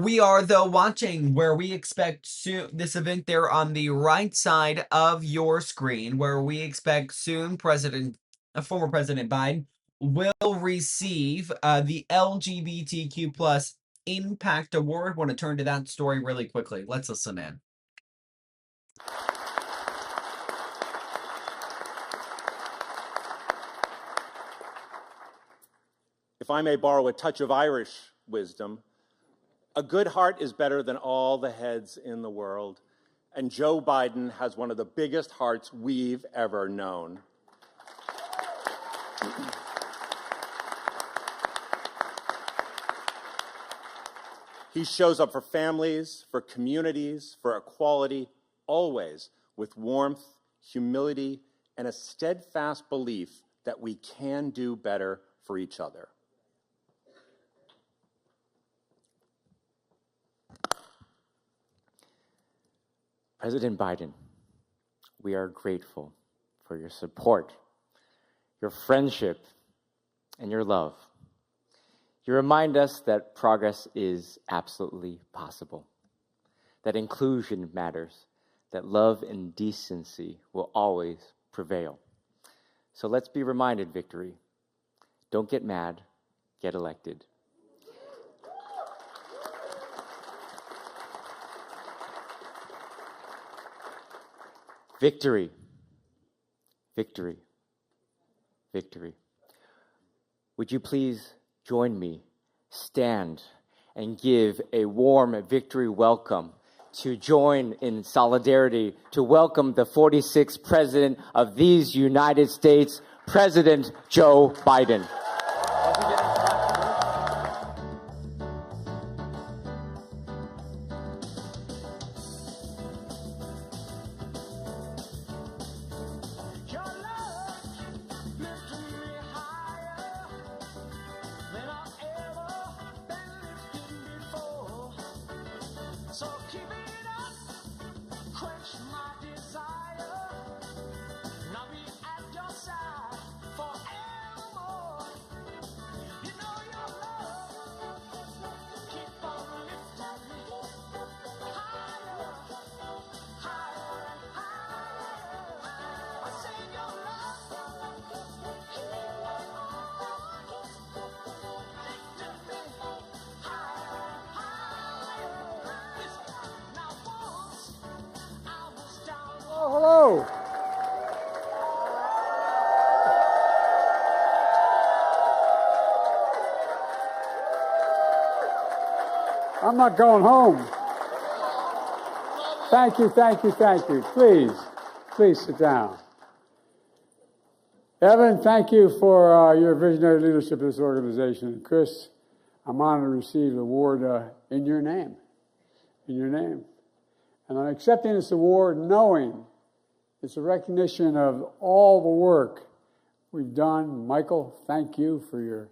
we are, though, watching where we expect soon this event there on the right side of your screen, where we expect soon former President Biden will receive the LGBTQ plus Impact Award. Want to turn to that story really quickly. Let's listen in. If I may borrow a touch of Irish wisdom, a good heart is better than all the heads in the world, and Joe Biden has one of the biggest hearts we've ever known. He shows up for families, for communities, for equality, always with warmth, humility, and a steadfast belief that we can do better for each other. President Biden, we are grateful for your support, your friendship, and your love. You remind us that progress is absolutely possible, that inclusion matters, that love and decency will always prevail. So let's be reminded, Victory. Don't get mad, get elected. Victory, victory, victory. Would you please join me, stand, and give a warm victory welcome to join in solidarity to welcome the 46th President of these United States, President Joe Biden. So keep it up, quench my desire. Now be at your side forevermore. You know your love, keep on lifting me higher, higher and higher. I say your love, keep on lifting me higher and higher. Now once I was down. Oh, hello. I'm not going home. Thank you, thank you, thank you. Please sit down. Evan, thank you for your visionary leadership of this organization. Chris, I'm honored to receive the award in your name. In your name. And I'm accepting this award knowing it's a recognition of all the work we've done. Michael, thank you for your,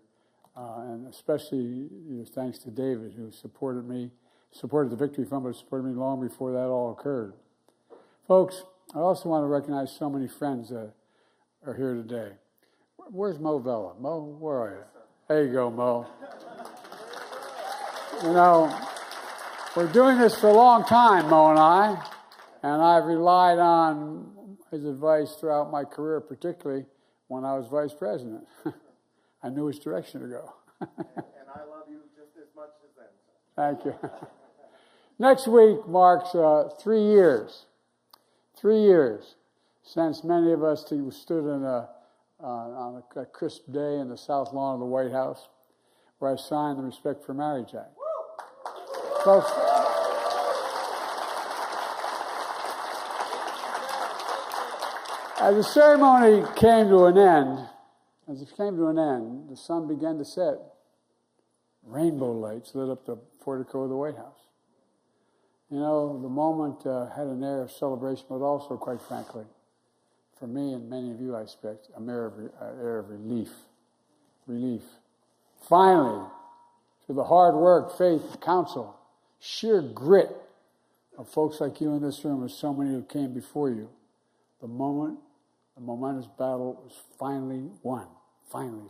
and especially your thanks to David, who supported the Victory Fund, but supported me long before that all occurred. Folks, I also want to recognize so many friends that are here today. Where's Mo Vella? Mo, where are you? There you go, Mo. You know, we're doing this for a long time, Mo and I've relied on his advice throughout my career, particularly when I was vice president. I knew which direction to go. And I love you just as much as them. Thank you. Next week marks 3 years. 3 years since many of us stood on a crisp day in the South Lawn of the White House, where I signed the Respect for Marriage Act. Folks, as the ceremony came to an end, the sun began to set. Rainbow lights lit up the portico of the White House. You know, the moment had an air of celebration, but also, quite frankly, for me and many of you, I expect, an air of relief. Relief. Finally, through the hard work, faith, counsel, sheer grit of folks like you in this room and so many who came before you, the momentous battle was finally won. Finally.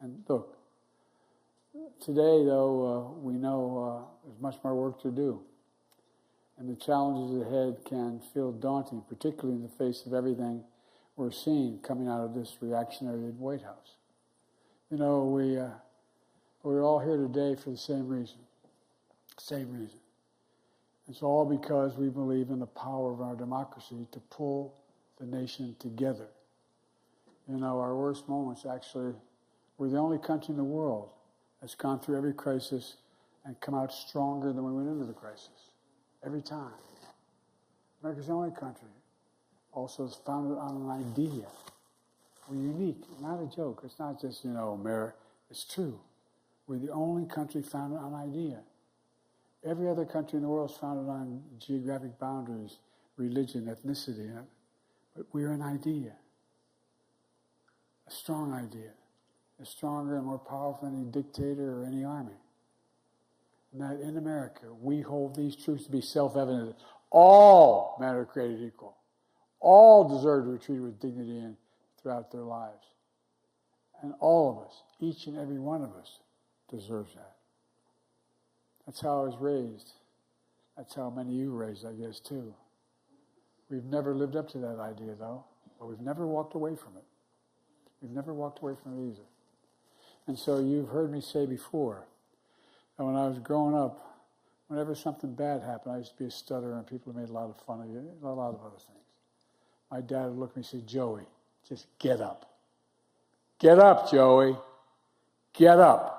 And look, today, though, we know much more work to do. And the challenges ahead can feel daunting, particularly in the face of everything we're seeing coming out of this reactionary White House. You know, we're all here today for the same reason. Same reason. It's all because we believe in the power of our democracy to pull the nation together. You know, our worst moments actually, we're the only country in the world that's gone through every crisis and come out stronger than we went into the crisis. Every time. America's the only country. Also, it's founded on an idea. We're unique, not a joke. It's not just, you know, it's true. We're the only country founded on idea. Every other country in the world is founded on geographic boundaries, religion, ethnicity. But we're an idea. A strong idea. It's stronger and more powerful than any dictator or any army. And that in America, we hold these truths to be self-evident. All men are created equal. All deserve to be treated with dignity and throughout their lives. And all of us, each and every one of us, deserves that. That's how I was raised. That's how many of you were raised, I guess, too. We've never lived up to that idea, though. But we've never walked away from it. We've never walked away from it either. And so you've heard me say before, that when I was growing up, whenever something bad happened, I used to be a stutterer and people made a lot of fun of you, a lot of other things. My dad would look at me and say, Joey, just get up. Get up, Joey. Get up.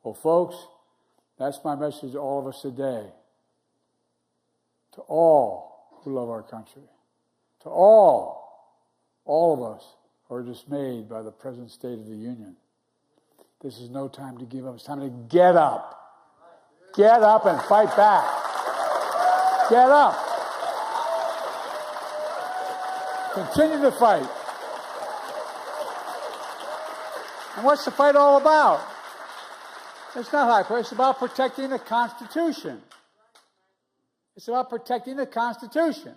Well, folks, that's my message to all of us today. To all who love our country. To all of us who are dismayed by the present state of the Union. This is no time to give up. It's time to get up. Get up and fight back. Get up. Continue to fight. And what's the fight all about? It's not high praise. It's about protecting the Constitution. It's about protecting the Constitution.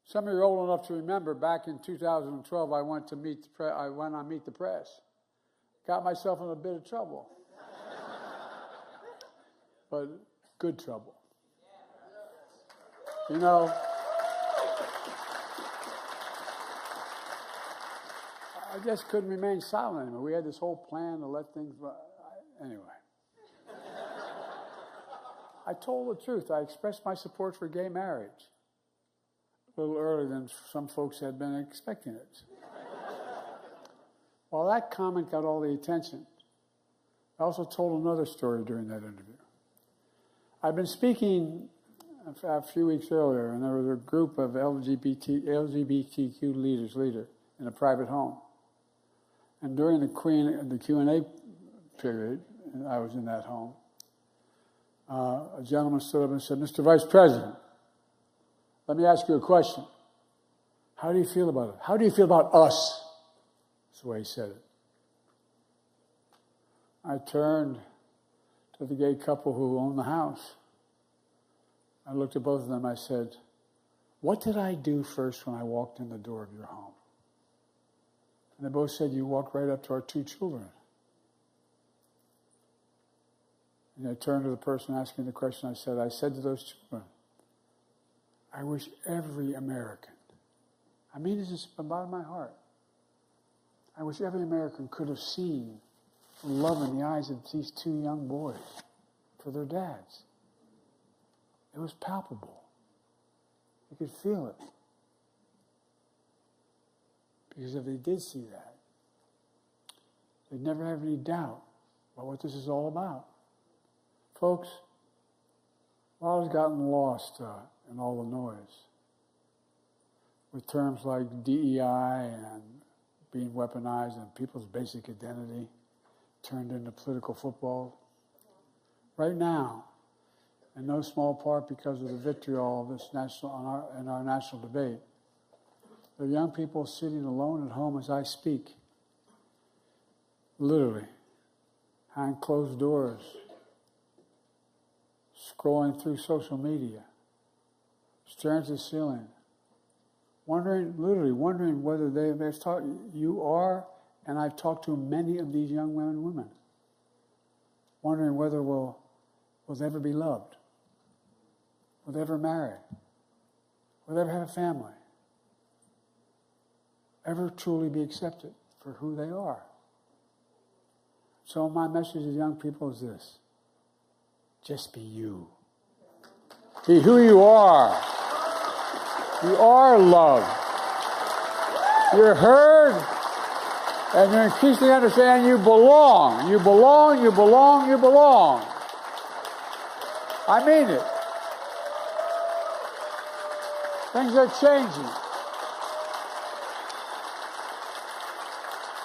Some of you are old enough to remember back in 2012, I went on Meet the Press. Got myself in a bit of trouble. But good trouble. You know, I just couldn't remain silent anymore. We had this whole plan to let things... Anyway. I told the truth. I expressed my support for gay marriage. A little earlier than some folks had been expecting it. Well, that comment got all the attention. I also told another story during that interview. I've been speaking a few weeks earlier, and there was a group of LGBTQ leaders in a private home. And during the Q&A period, and I was in that home, a gentleman stood up and said, Mr. Vice President, let me ask you a question. How do you feel about it? How do you feel about us? That's the way he said it. I turned to the gay couple who owned the house. I looked at both of them. I said, what did I do first when I walked in the door of your home? And they both said, you walked right up to our two children. And I turned to the person asking the question. I said to those children, I wish every American, I mean this is from the bottom of my heart, I wish every American could have seen the love in the eyes of these two young boys for their dads. It was palpable. You could feel it. Because if they did see that, they'd never have any doubt about what this is all about. Folks, a lot has gotten lost in all the noise with terms like DEI and being weaponized and people's basic identity turned into political football. Right now, in no small part because of the vitriol of this in our national debate, there are young people sitting alone at home as I speak, literally, behind closed doors, scrolling through social media, staring at the ceiling, literally wondering whether they've talked. You are, and I've talked to many of these young men and women, wondering whether we'll Will they ever be loved? Will they ever marry? Will they ever have a family? Ever truly be accepted for who they are? So my message to young people is this. Just be you. Be who you are. You are loved. You're heard. And you increasingly understand you belong. You belong, you belong, you belong. I mean it. Things are changing.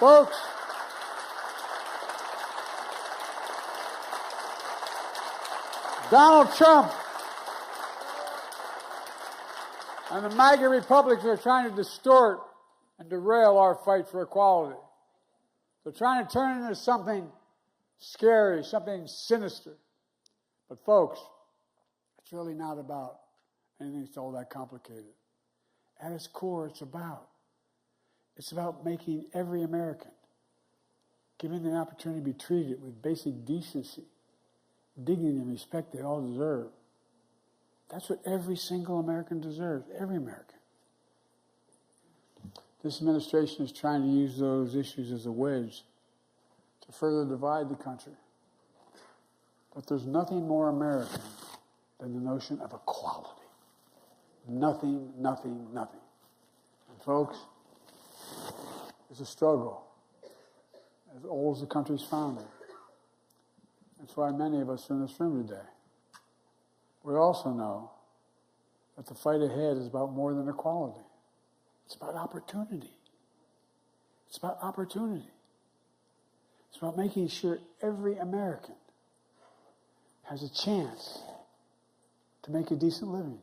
Folks, Donald Trump and the MAGA Republicans are trying to distort and derail our fight for equality. They're trying to turn it into something scary, something sinister. But folks, it's really not about anything that's all that complicated. At its core, it's about making every American, giving them the opportunity to be treated with basic decency, dignity, and respect they all deserve. That's what every single American deserves, every American. This administration is trying to use those issues as a wedge to further divide the country. But there's nothing more American than the notion of equality. Nothing, nothing, nothing. And folks, it's a struggle as old as the country's founder. That's why many of us are in this room today. We also know that the fight ahead is about more than equality. It's about opportunity. It's about opportunity. It's about making sure every American has a chance to make a decent living.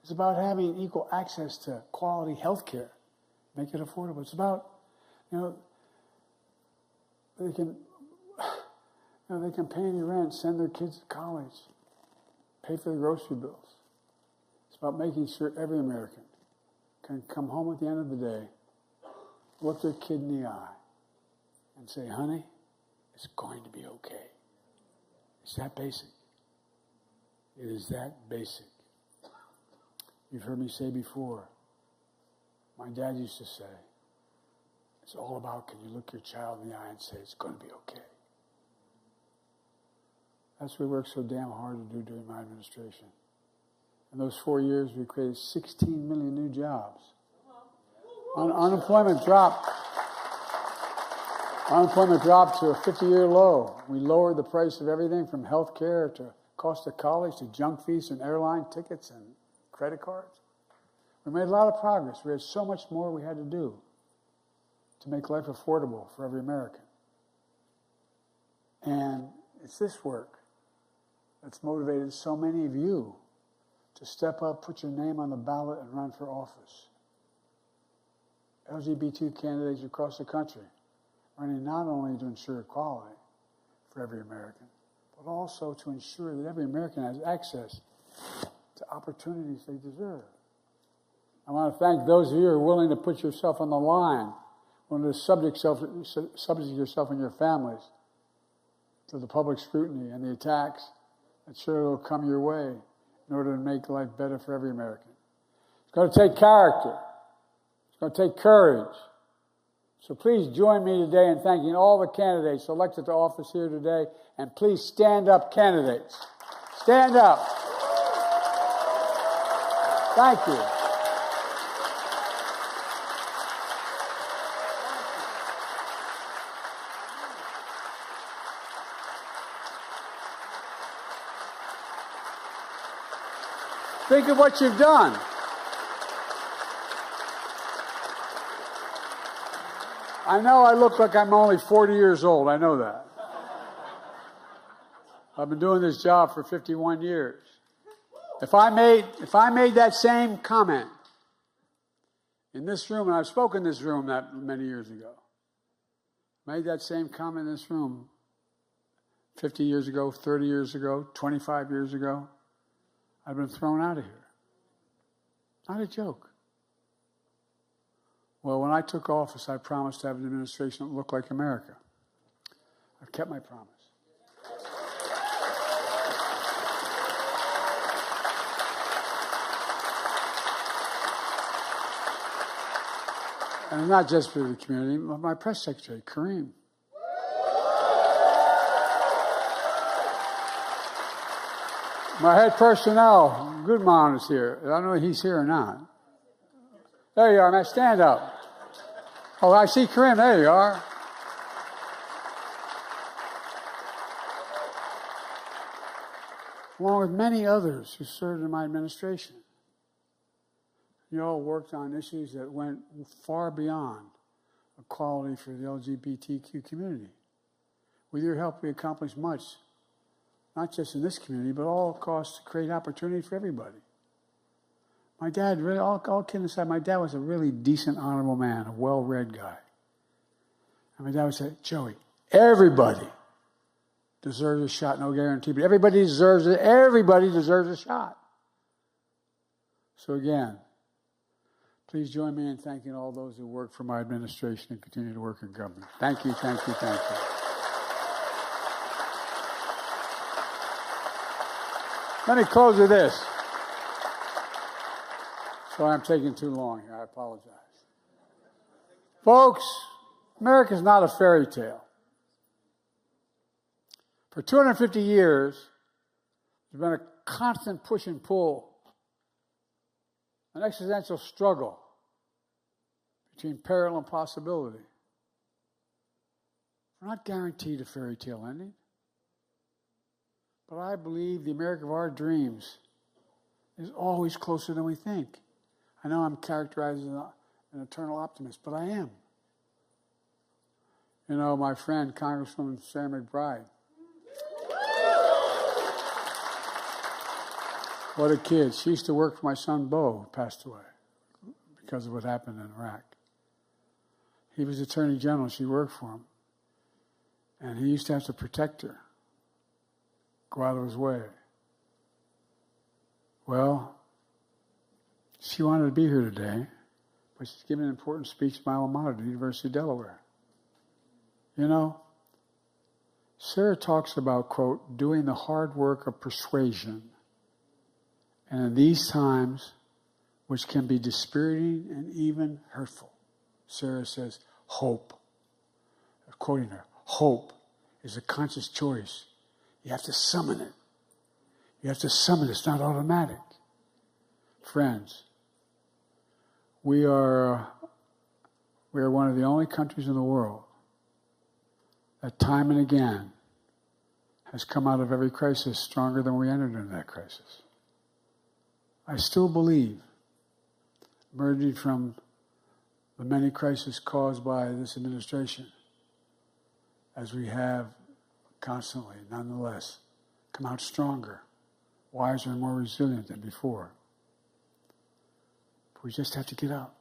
It's about having equal access to quality health care, make it affordable. It's about, they can pay any rent, send their kids to college, pay for the grocery bills. It's about making sure every American can come home at the end of the day, look their kid in the eye, and say, honey, it's going to be okay. It's that basic. It is that basic. You've heard me say before, my dad used to say, it's all about can you look your child in the eye and say, it's going to be okay. That's what we worked so damn hard to do during my administration. In those 4 years, we created 16 million new jobs. Unemployment dropped to a 50-year low. We lowered the price of everything from health care to cost of college to junk fees and airline tickets and credit cards. We made a lot of progress. We had so much more we had to do to make life affordable for every American. And it's this work that's motivated so many of you to step up, put your name on the ballot, and run for office. LGBTQ candidates across the country running not only to ensure equality for every American, but also to ensure that every American has access to opportunities they deserve. I want to thank those of you who are willing to put yourself on the line, willing to subject yourself and your families to the public scrutiny and the attacks that sure will come your way in order to make life better for every American. It's going to take character. It's going to take courage. So please join me today in thanking all the candidates elected to office here today. And please stand up, candidates. Stand up. Thank you. Think of what you've done. I know I look like I'm only 40 years old. I know that. I've been doing this job for 51 years. If I made that same comment in this room, and I've spoken in this room that many years ago, made that same comment in this room 50 years ago, 30 years ago, 25 years ago, I've been thrown out of here. Not a joke. Well, when I took office, I promised to have an administration that looked like America. I've kept my promise. And not just for the community, but my press secretary, Kareem. My head personnel, Goodman, is here. I don't know if he's here or not. There you are, man. Stand up. Oh, I see Kareem. There you are. Along with many others who served in my administration. You all worked on issues that went far beyond equality for the LGBTQ community. With your help, we accomplished much, not just in this community, but all across to create opportunity for everybody. My dad, really, all kidding aside, my dad was a really decent, honorable man, a well-read guy. And my dad would say, Joey, everybody deserves a shot, no guarantee, but everybody deserves it. Everybody deserves a shot. So again, please join me in thanking all those who work for my administration and continue to work in government. Thank you, thank you, thank you. Let me close with this. So I'm taking too long here. I apologize. Folks, America's not a fairy tale. For 250 years, there's been a constant push and pull, an existential struggle between peril and possibility. We're not guaranteed a fairy tale ending, but I believe the America of our dreams is always closer than we think. I know I'm characterized as an eternal optimist, but I am. You know, my friend, Congresswoman Sarah McBride, what a kid. She used to work for my son, Bo, who passed away because of what happened in Iraq. He was Attorney General. She worked for him. And he used to have to protect her, go out of his way. Well, she wanted to be here today, but she's giving an important speech at my alma mater, the University of Delaware. You know, Sarah talks about, quote, doing the hard work of persuasion. And in these times, which can be dispiriting and even hurtful, Sarah says, hope. Quoting her, hope is a conscious choice. You have to summon it. You have to summon it. It's not automatic. Friends, we are one of the only countries in the world that time and again has come out of every crisis stronger than we entered into that crisis. I still believe, emerging from the many crises caused by this administration, as we have constantly, nonetheless, come out stronger, wiser, and more resilient than before. But we just have to get up.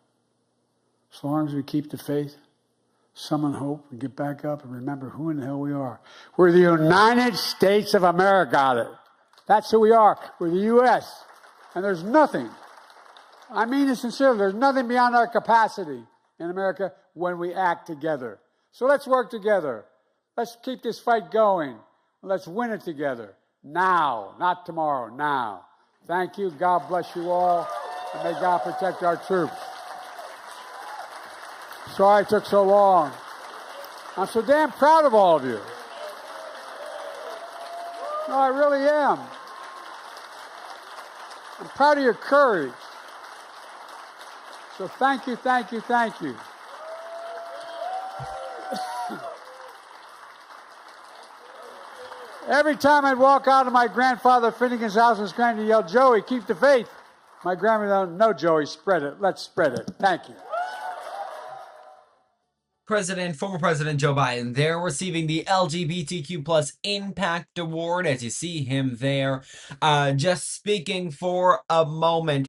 As long as we keep the faith, summon hope, and get back up and remember who in the hell we are. We're the United States of America. That's who we are. We're the U.S. And there's nothing, I mean it sincerely, there's nothing beyond our capacity in America when we act together. So let's work together. Let's keep this fight going. Let's win it together. Now, not tomorrow, now. Thank you. God bless you all. And may God protect our troops. Sorry it took so long. I'm so damn proud of all of you. No, I really am. I'm proud of your courage. So thank you, thank you, thank you. Every time I'd walk out of my grandfather Finnegan's house in Scranton to yell, Joey, keep the faith. My grandmother, no, Joey, spread it. Let's spread it. Thank you. Former President Joe Biden, there receiving the LGBTQ plus Impact Award, as you see him there, just speaking for a moment.